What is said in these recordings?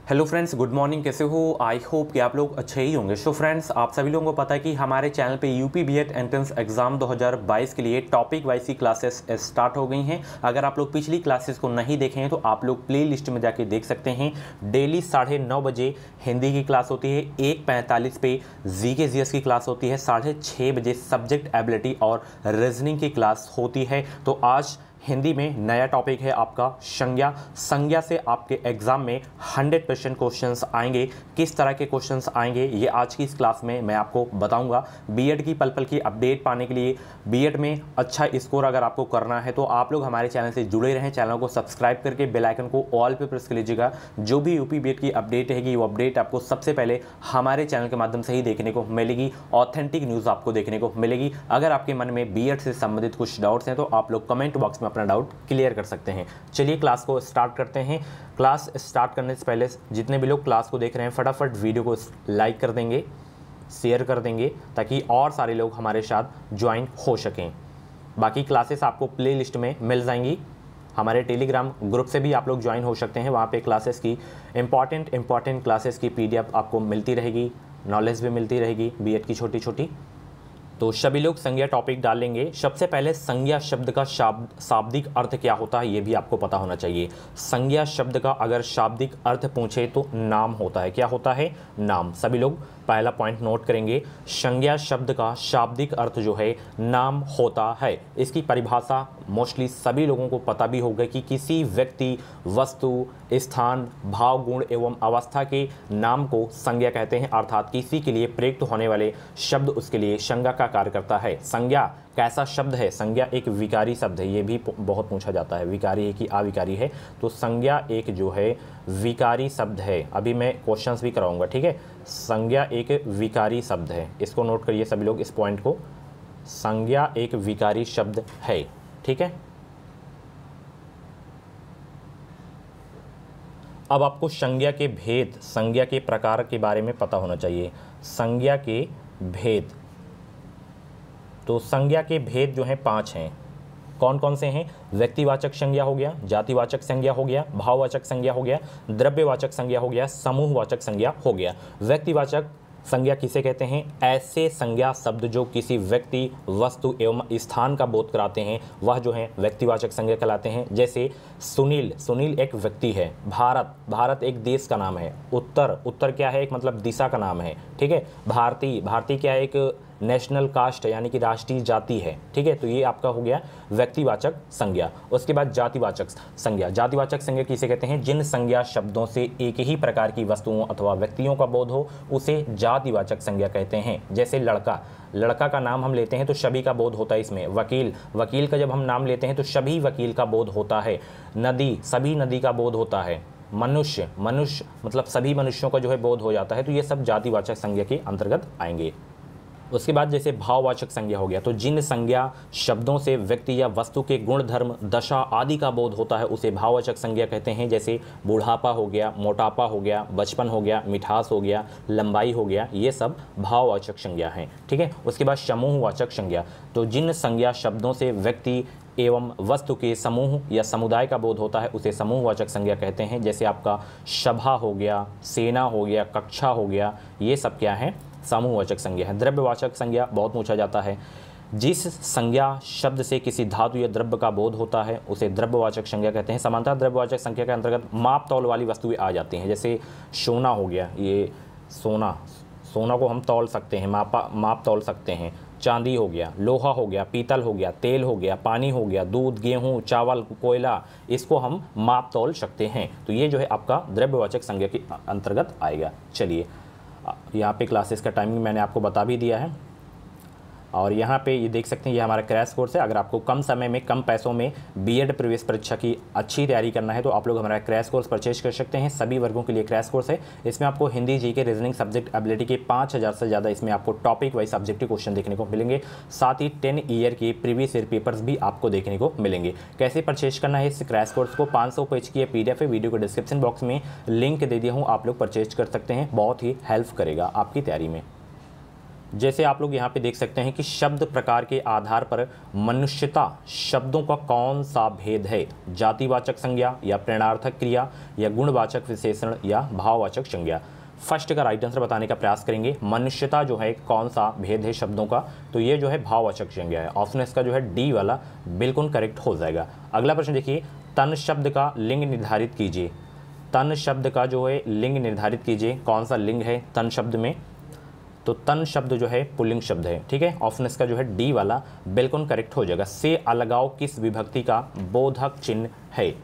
Hello friends, good morning. कैसे हो? I hope कि आप लोग अच्छे ही होंगे। सो फ्रेंड्स, आप सभी लोगों को पता है कि हमारे चैनल पे यूपी बीएड एंट्रेंस एग्जाम 2022 के लिए टॉपिक वाइज की क्लासेस स्टार्ट हो गई हैं। अगर आप लोग पिछली क्लासेस को नहीं देखे हैं तो आप लोग प्ले लिस्ट में जाके देख सकते हैं। डेली 9:30 बजे हिंदी की क्लास होती है, 1:45 पे जीके जीएस की क्लास होती है, 6:30 बजे सब्जेक्ट एबिलिटी और रीजनिंग की क्लास होती है। तो आज हिंदी में नया टॉपिक है आपका संज्ञा। संज्ञा से आपके एग्जाम में 100% क्वेश्चंस आएंगे। किस तरह के क्वेश्चंस आएंगे ये आज की इस क्लास में मैं आपको बताऊंगा। बीएड की पल पल की अपडेट पाने के लिए, बीएड में अच्छा स्कोर अगर आपको करना है तो आप लोग हमारे चैनल से जुड़े रहें। चैनल को सब्सक्राइब करके बेल आइकन को ऑल पे प्रेस कर लीजिएगा। जो भी यूपी बीएड की अपडेट रहेगी वो अपडेट आपको सबसे पहले हमारे चैनल के माध्यम से ही देखने को मिलेगी। ऑथेंटिक न्यूज़ आपको देखने को मिलेगी। अगर आपके मन में बीएड से संबंधित कुछ डाउट्स हैं तो आप लोग कमेंट बॉक्स में अपना डाउट क्लियर कर सकते हैं। चलिए क्लास को स्टार्ट करते हैं। क्लास स्टार्ट करने से पहले जितने भी लोग क्लास को देख रहे हैं फटाफट वीडियो को लाइक कर देंगे, शेयर कर देंगे ताकि और सारे लोग हमारे साथ ज्वाइन हो सकें। बाकी क्लासेस आपको प्ले लिस्ट में मिल जाएंगी। हमारे टेलीग्राम ग्रुप से भी आप लोग ज्वाइन हो सकते हैं। वहाँ पे क्लासेस की इंपॉर्टेंट क्लासेस की PDF आपको मिलती रहेगी, नॉलेज भी मिलती रहेगी बीएड की छोटी छोटी। तो सभी लोग संज्ञा टॉपिक डालेंगे। सबसे पहले संज्ञा शब्द का शाब्दिक अर्थ क्या होता है ये भी आपको पता होना चाहिए। संज्ञा शब्द का अगर शाब्दिक अर्थ पूछे तो नाम होता है। क्या होता है? नाम। सभी लोग पहला पॉइंट नोट करेंगे। संज्ञा शब्द का शाब्दिक अर्थ जो है नाम होता है। इसकी परिभाषा मोस्टली सभी लोगों को पता भी होगा कि किसी व्यक्ति, वस्तु, स्थान, भाव, गुण एवं अवस्था के नाम को संज्ञा कहते हैं। अर्थात किसी के लिए प्रयुक्त होने वाले शब्द उसके लिए संज्ञा का कार्य करता है। संज्ञा कैसा शब्द है? संज्ञा एक विकारी शब्द है। ये भी बहुत पूछा जाता है, विकारी है कि अविकारी है। तो संज्ञा एक जो है विकारी शब्द है। अभी मैं क्वेश्चंस भी कराऊंगा, ठीक है। संज्ञा एक विकारी शब्द है, इसको नोट करिए सभी लोग इस पॉइंट को। संज्ञा एक विकारी शब्द है, ठीक है। अब आपको संज्ञा के भेद, संज्ञा के प्रकार के बारे में पता होना चाहिए। संज्ञा के भेद, तो संज्ञा के भेद जो हैं 5 हैं। कौन कौन से हैं? व्यक्तिवाचक संज्ञा हो गया, जातिवाचक संज्ञा हो गया, भाववाचक संज्ञा हो गया, द्रव्यवाचक संज्ञा हो गया, समूहवाचक संज्ञा हो गया। व्यक्तिवाचक संज्ञा किसे कहते हैं? ऐसे संज्ञा शब्द जो किसी व्यक्ति, वस्तु एवं स्थान का बोध कराते हैं वह जो है व्यक्तिवाचक संज्ञा कहलाते हैं। जैसे सुनील, सुनील एक व्यक्ति है। भारत, भारत एक देश का नाम है। उत्तर, उत्तर क्या है? एक मतलब दिशा का नाम है, ठीक है। भारती, भारती क्या है? एक नेशनल कास्ट यानी कि राष्ट्रीय जाति है, ठीक है। तो ये आपका हो गया व्यक्तिवाचक संज्ञा। उसके बाद जातिवाचक संज्ञा। जातिवाचक संज्ञा किसे कहते हैं? जिन संज्ञा शब्दों से एक ही प्रकार की वस्तुओं अथवा व्यक्तियों का बोध हो उसे जातिवाचक संज्ञा कहते हैं। जैसे लड़का, लड़का का नाम हम लेते हैं तो सभी का बोध होता है इसमें। वकील, वकील का जब हम नाम लेते हैं तो सभी वकील का बोध होता है। नदी, सभी नदी का बोध होता है। मनुष्य, मनुष्य मतलब सभी मनुष्यों का जो है बोध हो जाता है। तो ये सब जातिवाचक संज्ञा के अंतर्गत आएंगे। उसके बाद जैसे भाववाचक संज्ञा हो गया, तो जिन संज्ञा शब्दों से व्यक्ति या वस्तु के गुण, धर्म, दशा आदि का बोध होता है उसे भाववाचक संज्ञा कहते हैं। जैसे बुढ़ापा हो गया, मोटापा हो गया, बचपन हो गया, मिठास हो गया, लंबाई हो गया, ये सब भाववाचक संज्ञा हैं, ठीक है। उसके बाद समूहवाचक संज्ञा, तो जिन संज्ञा शब्दों से व्यक्ति एवं वस्तु के समूह या समुदाय का बोध होता है उसे समूहवाचक संज्ञा कहते हैं। जैसे आपका सभा हो गया, सेना हो गया, कक्षा हो गया, ये सब क्या है? समूहवाचक संज्ञा है। द्रव्यवाचक संज्ञा बहुत पूछा जाता है। जिस संज्ञा शब्द से किसी धातु या द्रव्य का बोध होता है उसे द्रव्यवाचक संज्ञा कहते हैं। समानतः द्रव्यवाचक संज्ञा के अंतर्गत माप तौल वाली वस्तुएं आ जाती हैं। जैसे सोना हो गया, ये सोना, सोना को हम तौल सकते हैं, माप तौल सकते हैं। चांदी हो गया, लोहा हो गया, पीतल हो गया, तेल हो गया, पानी हो गया, दूध, गेहूं, चावल, कोयला, इसको हम माप तौल सकते हैं। तो ये जो है आपका द्रव्यवाचक संज्ञा के अंतर्गत आएगा। चलिए, यहाँ पे क्लासेस का टाइमिंग मैंने आपको बता भी दिया है और यहाँ पे ये देख सकते हैं ये हमारा क्रैश कोर्स है। अगर आपको कम समय में, कम पैसों में बीएड प्रवेश परीक्षा की अच्छी तैयारी करना है तो आप लोग हमारा क्रैश कोर्स परचेज कर सकते हैं। सभी वर्गों के लिए क्रैश कोर्स है। इसमें आपको Hindi, GK, reasoning, subject ability के 5000 से ज़्यादा इसमें आपको टॉपिक वाइज सब्जेक्टिव क्वेश्चन देखने को मिलेंगे। साथ ही 10 ईयर के प्रीवियस ईयर पेपर्स भी आपको देखने को मिलेंगे। कैसे परचेज करना है इस क्रैश कोर्स को? 500 पेज की PDF है, वीडियो को डिस्क्रिप्शन बॉक्स में लिंक दे दिया हूँ, आप लोग परचेज कर सकते हैं। बहुत ही हेल्प करेगा आपकी तैयारी में। जैसे आप लोग यहाँ पे देख सकते हैं कि शब्द प्रकार के आधार पर मनुष्यता शब्दों का कौन सा भेद है, जातिवाचक संज्ञा या प्रेरणार्थक क्रिया या गुणवाचक विशेषण या भाववाचक संज्ञा। फर्स्ट का राइट आंसर बताने का प्रयास करेंगे। मनुष्यता जो है कौन सा भेद है शब्दों का, तो ये जो है भाववाचक संज्ञा है। ऑप्शन इसका जो है डी वाला बिल्कुल करेक्ट हो जाएगा। अगला प्रश्न देखिए, तन शब्द का लिंग निर्धारित कीजिए। तन शब्द का जो है लिंग निर्धारित कीजिए, कौन सा लिंग है तन शब्द में, तो तन शब्द जो है पुल्लिंग शब्द है। ठीक है, ऑप्शन इसका जो है डी वाला बिल्कुल करेक्ट हो जाएगा। से अलगाव किस विभक्ति का बोधक चिन्ह है?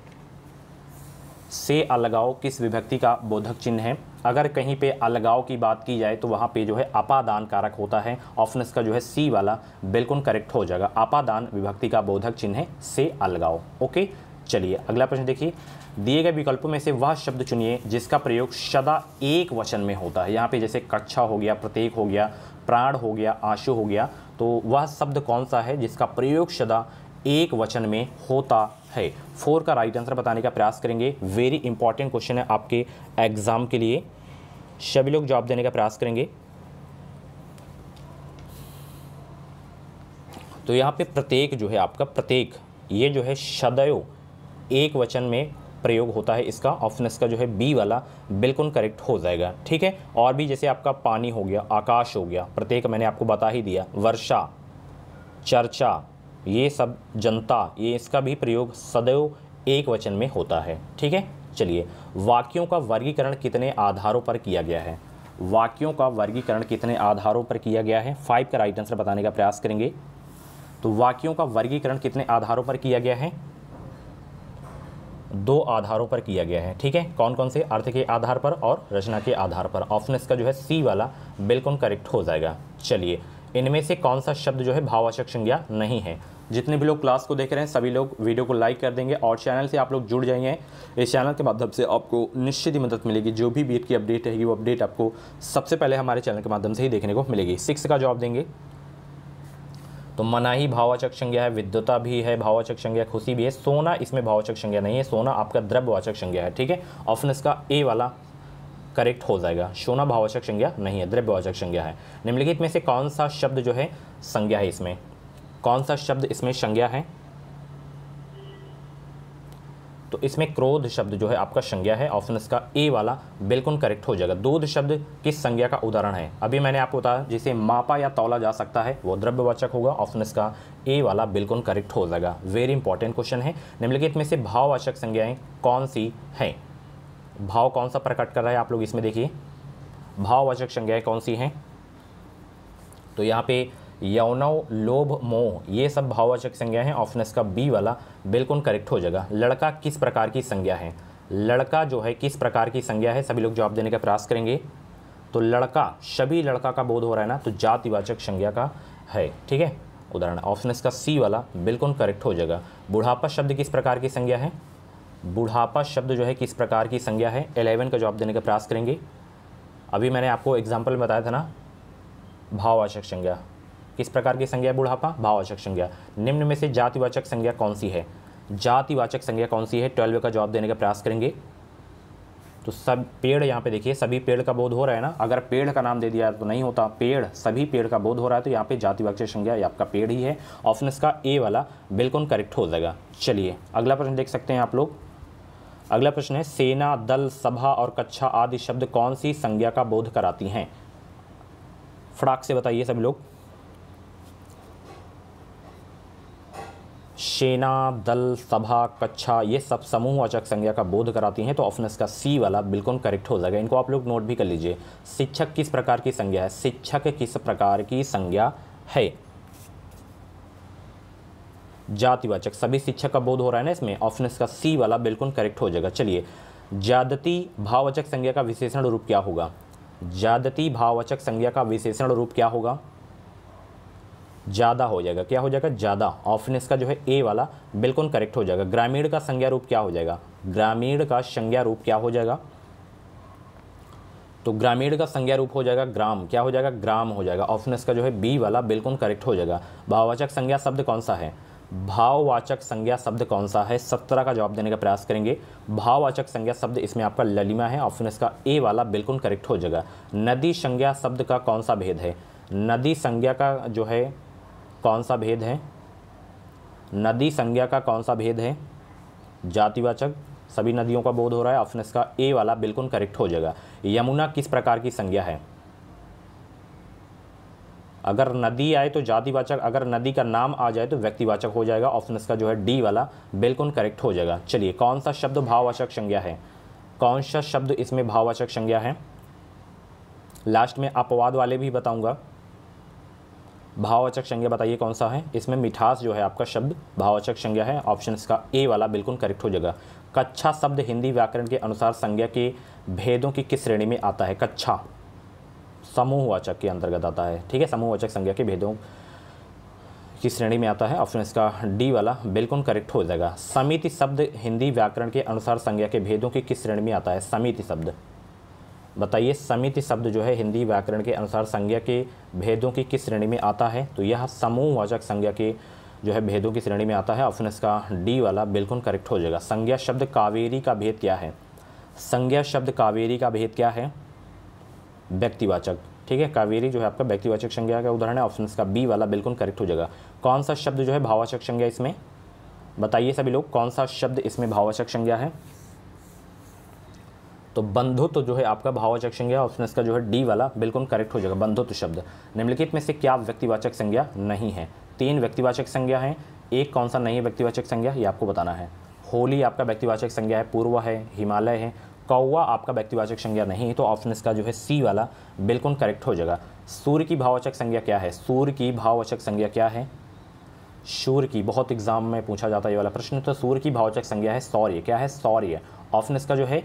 से अलगाव किस विभक्ति का बोधक चिन्ह है? अगर कहीं पे अलगाव की बात की जाए तो वहाँ पे जो है अपादान कारक होता है। ऑप्शन इसका जो है सी वाला बिल्कुल करेक्ट हो जाएगा। अपादान विभक्ति का बोधक चिन्ह है से अलगाव। ओके, चलिए अगला प्रश्न देखिए, दिए गए विकल्पों में से वह शब्द चुनिए जिसका प्रयोग सदा एक वचन में होता है। यहाँ पे जैसे कक्षा हो गया, प्रत्येक हो गया, प्राण हो गया, आशु हो गया, तो वह शब्द कौन सा है जिसका प्रयोग सदा एक वचन में होता है? 4 का राइट आंसर बताने का प्रयास करेंगे। वेरी इंपॉर्टेंट क्वेश्चन है आपके एग्जाम के लिए, सभी लोग जवाब देने का प्रयास करेंगे। तो यहाँ पे प्रत्येक जो है आपका प्रत्येक, ये जो है सदैव एक वचन में प्रयोग होता है इसका। ऑप्शन इसका जो है बी वाला बिल्कुल करेक्ट हो जाएगा। ठीक है, और भी जैसे आपका पानी हो गया, आकाश हो गया, प्रत्येक मैंने आपको बता ही दिया, वर्षा, चर्चा, ये सब, जनता, ये इसका भी प्रयोग सदैव एक वचन में होता है। ठीक है, चलिए वाक्यों का वर्गीकरण कितने आधारों पर किया गया है? वाक्यों का वर्गीकरण कितने आधारों पर किया गया है? 5 का राइट आंसर बताने का प्रयास करेंगे। तो वाक्यों का वर्गीकरण कितने आधारों पर किया गया है? 2 आधारों पर किया गया है। ठीक है, कौन कौन से? अर्थ के आधार पर और रचना के आधार पर। ऑप्शन इसका जो है सी वाला बिल्कुल करेक्ट हो जाएगा। चलिए, इनमें से कौन सा शब्द जो है भाववाचक संज्ञा नहीं है? जितने भी लोग क्लास को देख रहे हैं सभी लोग वीडियो को लाइक कर देंगे और चैनल से आप लोग जुड़ जाइए। इस चैनल के माध्यम से आपको निश्चित ही मदद मिलेगी। जो भी बीट की अपडेट रहेगी वो अपडेट आपको सबसे पहले हमारे चैनल के माध्यम से ही देखने को मिलेगी। 6 का जवाब देंगे तो मनाही भाववाचक संज्ञा है, विद्युता भी है भाववाचक संज्ञा, खुशी भी है। सोना इसमें भाववाचक संज्ञा नहीं है, सोना आपका द्रव्यवाचक संज्ञा है। ठीक है, ऑप्शन इसका ए वाला करेक्ट हो जाएगा। सोना भाववाचक संज्ञा नहीं है, द्रव्यवाचक संज्ञा है। निम्नलिखित में से कौन सा शब्द जो है संज्ञा है इसमें? कौन सा शब्द इसमें संज्ञा है? तो इसमें क्रोध शब्द जो है आपका संज्ञा है। ऑप्शन इसका ए वाला बिल्कुल करेक्ट हो जाएगा। दूध शब्द किस संज्ञा का उदाहरण है? अभी मैंने आपको बताया जिसे मापा या तौला जा सकता है वो द्रव्यवाचक होगा। ऑप्शन इसका ए वाला बिल्कुल करेक्ट हो जाएगा। वेरी इंपॉर्टेंट क्वेश्चन है। निम्नलिखित में से भाववाचक संज्ञाएं कौन सी हैं? भाव कौन सा प्रकट कर रहा है आप लोग इसमें देखिए, भाववाचक संज्ञाएं कौन सी हैं? तो यहाँ पे यौनव, लोभ, मोह, ये सब भाववाचक संज्ञा हैं। ऑप्शन इसका बी वाला बिल्कुल करेक्ट हो जाएगा। लड़का किस प्रकार की संज्ञा है? लड़का जो है किस प्रकार की संज्ञा है? सभी लोग जवाब देने का प्रयास करेंगे। तो लड़का, सभी लड़का का बोध हो रहा है ना, तो जातिवाचक संज्ञा का है। ठीक है, उदाहरण ऑप्शन इसका सी वाला बिल्कुल करेक्ट हो जाएगा। बुढ़ापा शब्द किस प्रकार की संज्ञा है? बुढ़ापा शब्द जो है किस प्रकार की संज्ञा है? 11 का जवाब देने का प्रयास करेंगे। अभी मैंने आपको एग्जाम्पल बताया था ना, भाववाचक संज्ञा किस प्रकार की संज्ञा है? बुढ़ापा भाववाचक संज्ञा। निम्न में से जातिवाचक संज्ञा कौन सी है? जातिवाचक संज्ञा कौन सी है? 12 का जवाब देने का प्रयास करेंगे। तो सब पेड़, यहाँ पे देखिए सभी पेड़ का बोध हो रहा है ना। अगर पेड़ का नाम दे दिया तो नहीं होता, पेड़, सभी पेड़ का बोध हो रहा है तो यहाँ पे जातिवाचक संज्ञा या आपका पेड़ ही है। ऑप्शन इसका ए वाला बिल्कुल करेक्ट हो जाएगा। चलिए अगला प्रश्न देख सकते हैं आप लोग। अगला प्रश्न है, सेना, दल, सभा और कक्षा आदि शब्द कौन सी संज्ञा का बोध कराती हैं? फटाक से बताइए सभी लोग। सेना, दल, सभा, कक्षा, ये सब समूहवाचक संज्ञा का बोध कराती हैं। तो ऑप्शन इसका सी वाला बिल्कुल करेक्ट हो जाएगा। इनको आप लोग नोट भी कर लीजिए। शिक्षक किस प्रकार की संज्ञा है? शिक्षक किस प्रकार की संज्ञा है? जातिवाचक, सभी शिक्षक का बोध हो रहा है ना इसमें। ऑप्शन इसका सी वाला बिल्कुल करेक्ट हो जाएगा। चलिए, ज्यादती भाववाचक संज्ञा का विशेषण रूप क्या होगा? ज्यादती भाववाचक संज्ञा का विशेषण रूप क्या होगा? ज़्यादा हो जाएगा। क्या हो जाएगा? ज़्यादा। ऑप्शन इसका जो है ए वाला बिल्कुल करेक्ट हो जाएगा। ग्रामीण का संज्ञा रूप क्या हो जाएगा? ग्रामीण का संज्ञा रूप क्या हो जाएगा? तो ग्रामीण का संज्ञा रूप हो जाएगा ग्राम। क्या हो जाएगा? ग्राम हो जाएगा। ऑप्शन इसका जो है बी वाला बिल्कुल करेक्ट हो जाएगा। भाववाचक संज्ञा शब्द कौन सा है? भाववाचक संज्ञा शब्द कौन सा है? 17 का जवाब देने का प्रयास करेंगे। भाववाचक संज्ञा शब्द इसमें आपका ललिमा है। ऑप्शन इसका ए वाला बिल्कुल करेक्ट हो जाएगा। नदी संज्ञा शब्द का कौन सा भेद है? नदी संज्ञा का जो है कौन सा भेद है? नदी संज्ञा का कौन सा भेद है? जातिवाचक, सभी नदियों का बोध हो रहा है, ऑप्शन इसका ए वाला बिल्कुल करेक्ट हो जाएगा। यमुना किस प्रकार की संज्ञा है? अगर नदी आए तो जातिवाचक, अगर नदी का नाम आ जाए तो व्यक्तिवाचक हो जाएगा, ऑप्शन इसका जो है डी वाला बिल्कुल करेक्ट हो जाएगा। चलिए, कौन सा शब्द भाववाचक संज्ञा है? कौन सा शब्द इसमें भाववाचक संज्ञा है? लास्ट में अपवाद वाले भी बताऊंगा। भाववाचक संज्ञा बताइए कौन सा है? इसमें मिठास जो है आपका शब्द भाववाचक संज्ञा है, ऑप्शन इसका ए वाला बिल्कुल करेक्ट हो जाएगा। कच्छा शब्द हिंदी व्याकरण के अनुसार संज्ञा के भेदों की किस श्रेणी में आता है? कच्छा समूहवाचक के अंतर्गत आता है, ठीक है, समूहवाचक संज्ञा के भेदों की श्रेणी में आता है, ऑप्शन इसका डी वाला बिल्कुल करेक्ट हो जाएगा। समिति शब्द हिंदी व्याकरण के अनुसार संज्ञा के भेदों की किस श्रेणी में आता है? समिति शब्द बताइए, समिति शब्द जो है हिंदी व्याकरण के अनुसार संज्ञा के भेदों की किस श्रेणी में आता है? तो यह समूहवाचक संज्ञा के जो है भेदों की श्रेणी में आता है, ऑप्शन इसका डी वाला बिल्कुल करेक्ट हो जाएगा। संज्ञा शब्द कावेरी का भेद क्या है? संज्ञा शब्द कावेरी का भेद क्या है? व्यक्तिवाचक, ठीक है, कावेरी जो है आपका व्यक्तिवाचक संज्ञा का उदाहरण है, ऑप्शन इसका बी वाला बिल्कुल करेक्ट हो जाएगा। कौन सा शब्द जो है भाववाचक संज्ञा इसमें? बताइए सभी लोग, कौन सा शब्द इसमें भाववाचक संज्ञा है? तो बंधुत्व जो है आपका भाववाचक संज्ञा, ऑप्शन इसका जो है डी वाला बिल्कुल करेक्ट हो जाएगा। बंधुत्व शब्द निम्नलिखित में से क्या व्यक्तिवाचक संज्ञा नहीं है? 3 व्यक्तिवाचक संज्ञा है, एक कौन सा नहीं है व्यक्तिवाचक संज्ञा, ये आपको बताना है। होली आपका व्यक्तिवाचक संज्ञा है, पूर्व है, हिमालय है, कौवा आपका व्यक्तिवाचक संज्ञा नहीं है, तो ऑप्शन इसका जो है सी वाला बिल्कुल करेक्ट हो जाएगा। सूर्य की भाववाचक संज्ञा क्या है? सूर्य की भाववाचक संज्ञा क्या है? सूर्य की, बहुत एग्जाम में पूछा जाता है ये वाला प्रश्न, तो सूर्य की भाववाचक संज्ञा है शौर्य। क्या है? शौर्य, ऑप्शन इसका जो है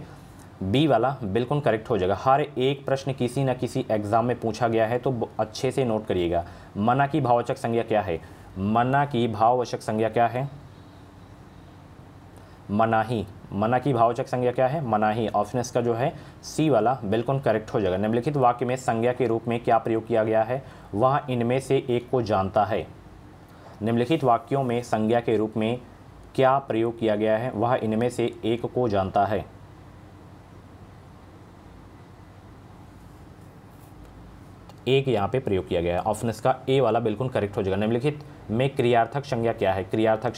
बी वाला बिल्कुल करेक्ट हो जाएगा। हर एक प्रश्न किसी न किसी एग्जाम में पूछा गया है, तो अच्छे से नोट करिएगा। मना की भाववाचक संज्ञा क्या है? मना की भाववाचक संज्ञा क्या है? मनाही, मना की भाववाचक संज्ञा क्या है? मनाही, ऑप्शन इसका जो है सी वाला बिल्कुल करेक्ट हो जाएगा। निम्नलिखित वाक्य में संज्ञा के रूप में क्या प्रयोग किया गया है? वह इनमें से एक को जानता है। निम्नलिखित वाक्यों में संज्ञा के रूप में क्या प्रयोग किया गया है? वह इनमें से एक को जानता है। एक यहाँ पे प्रयोग किया गया है, ऑप्शन इसका ए वाला बिल्कुल करेक्ट हो जाएगा। निम्नलिखित में क्रियार्थक संज्ञा क्या है? क्रियार्थक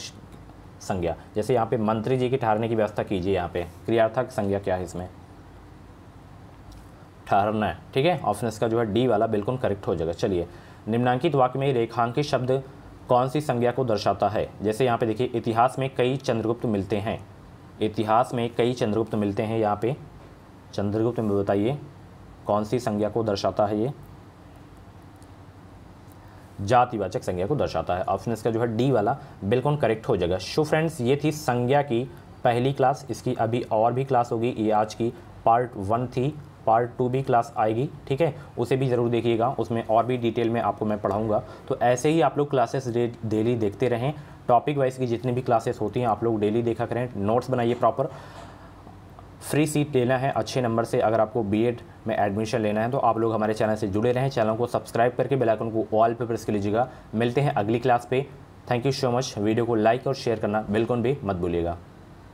संज्ञा, जैसे यहाँ पे मंत्री जी के ठहरने की व्यवस्था कीजिए, यहाँ पे क्रियार्थक संज्ञा क्या है? इसमें ठहरना है, ठीक है, ऑप्शन इसका जो है डी वाला बिल्कुल करेक्ट हो जाएगा। चलिए, निम्नांकित वाक्य में रेखांकित शब्द कौन सी संज्ञा को दर्शाता है? जैसे यहाँ पे देखिए, इतिहास में कई चंद्रगुप्त मिलते हैं, इतिहास में कई चंद्रगुप्त मिलते हैं, यहाँ पे चंद्रगुप्त में बताइए कौन सी संज्ञा को दर्शाता है? ये जातिवाचक संज्ञा को दर्शाता है, ऑप्शन इसका जो है डी वाला बिल्कुल करेक्ट हो जाएगा। सो फ्रेंड्स, ये थी संज्ञा की पहली क्लास, इसकी अभी और भी क्लास होगी, ये आज की पार्ट 1 थी, पार्ट 2 भी क्लास आएगी, ठीक है, उसे भी ज़रूर देखिएगा, उसमें और भी डिटेल में आपको मैं पढ़ाऊँगा। तो ऐसे ही आप लोग क्लासेस डेली देखते रहें, टॉपिक वाइज की जितनी भी क्लासेस होती हैं आप लोग डेली देखा करें, नोट्स बनाइए प्रॉपर। फ्री सीट लेना है अच्छे नंबर से, अगर आपको बीएड में एडमिशन लेना है तो आप लोग हमारे चैनल से जुड़े रहें, चैनल को सब्सक्राइब करके बेल आइकन को ऑल पे प्रेस कर लीजिएगा। मिलते हैं अगली क्लास पे। Thank you so much. Video को लाइक और शेयर करना बिल्कुल भी मत भूलिएगा।